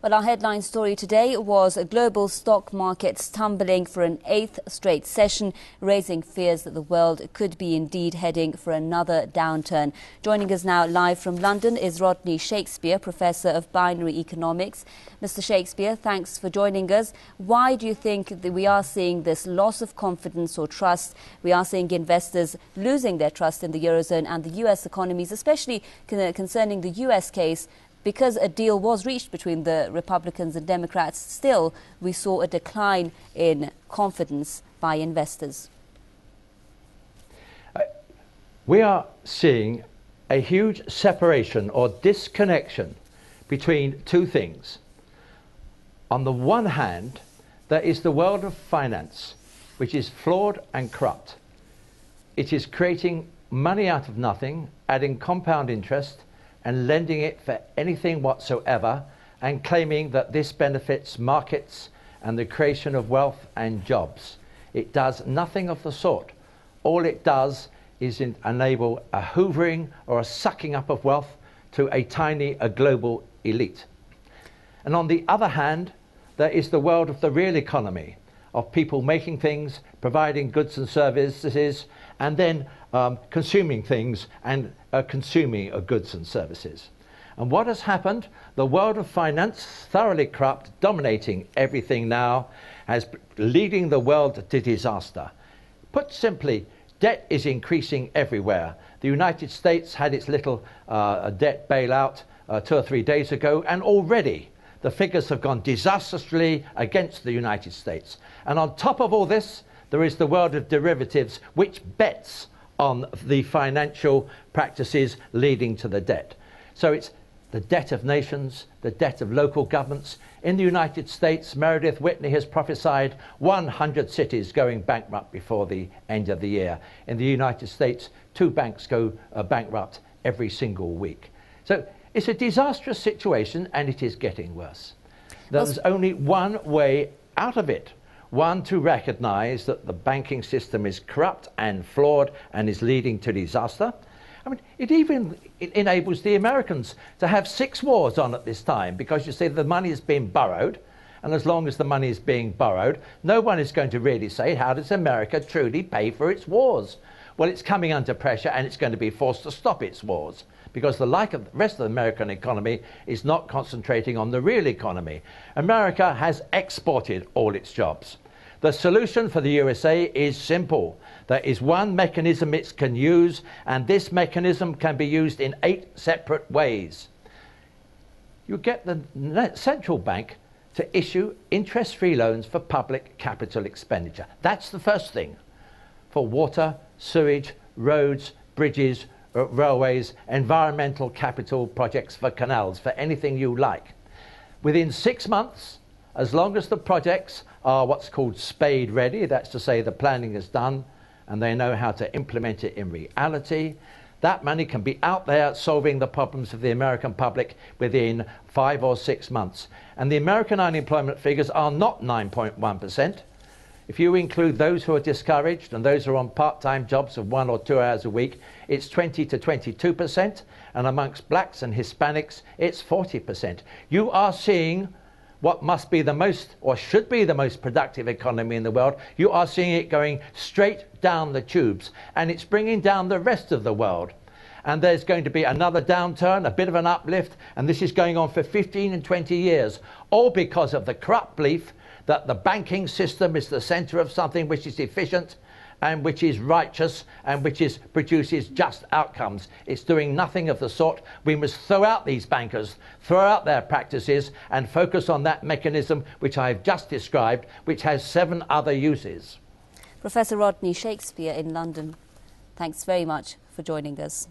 Well, our headline story today was global stock markets tumbling for an eighth straight session, raising fears that the world could be indeed heading for another downturn. Joining us now live from London is Rodney Shakespeare, Professor of Binary Economics. Mr. Shakespeare, thanks for joining us. Why do you think that we are seeing this loss of confidence or trust? We are seeing investors losing their trust in the Eurozone and the US economies, especially concerning the US case. Because a deal was reached between the Republicans and Democrats, still we saw a decline in confidence by investors. We are seeing a huge separation or disconnection between two things. On the one hand, there is the world of finance, which is flawed and corrupt. It is creating money out of nothing, adding compound interest, and lending it for anything whatsoever, and claiming that this benefits markets and the creation of wealth and jobs. It does nothing of the sort. All it does is enable a hoovering or a sucking up of wealth to a global elite. And on the other hand, there is the world of the real economy, of people making things, providing goods and services, and then consuming things and consuming goods and services. And what has happened? The world of finance, thoroughly corrupt, dominating everything now, leading the world to disaster. Put simply, debt is increasing everywhere. The United States had its little debt bailout 2 or 3 days ago, and already the figures have gone disastrously against the United States. And on top of all this, there is the world of derivatives, which bets on the financial practices leading to the debt. So it's the debt of nations, the debt of local governments. In the United States, Meredith Whitney has prophesied 100 cities going bankrupt before the end of the year. In the United States, 2 banks go bankrupt every single week. So it's a disastrous situation, and it is getting worse. There's only one way out of it. One, to recognize that the banking system is corrupt and flawed and is leading to disaster. I mean, it enables the Americans to have 6 wars on at this time, because you see the money is being borrowed, and as long as the money is being borrowed, no one is going to really say, how does America truly pay for its wars? Well, it's coming under pressure, and it's going to be forced to stop its wars, because the rest of the American economy is not concentrating on the real economy. America has exported all its jobs. The solution for the USA is simple. There is one mechanism it can use, and this mechanism can be used in 8 separate ways. You get the central bank to issue interest-free loans for public capital expenditure. That's the first thing. For water, sewage, roads, bridges, railways, environmental capital projects, for canals, for anything you like. Within 6 months, as long as the projects are what's called spade ready, that's to say the planning is done and they know how to implement it in reality, that money can be out there solving the problems of the American public within 5 or 6 months. And the American unemployment figures are not 9.1%. If you include those who are discouraged and those who are on part-time jobs of 1 or 2 hours a week, it's 20 to 22%, and amongst blacks and Hispanics, it's 40%. You are seeing what must be the most, or should be the most productive economy in the world. You are seeing it going straight down the tubes, and it's bringing down the rest of the world. And there's going to be another downturn, a bit of an uplift, and this is going on for 15 and 20 years, all because of the corrupt belief that the banking system is the center of something which is efficient and which is righteous and which produces just outcomes. It's doing nothing of the sort. We must throw out these bankers, throw out their practices, and focus on that mechanism which I've just described, which has 7 other uses. Professor Rodney Shakespeare in London, thanks very much for joining us.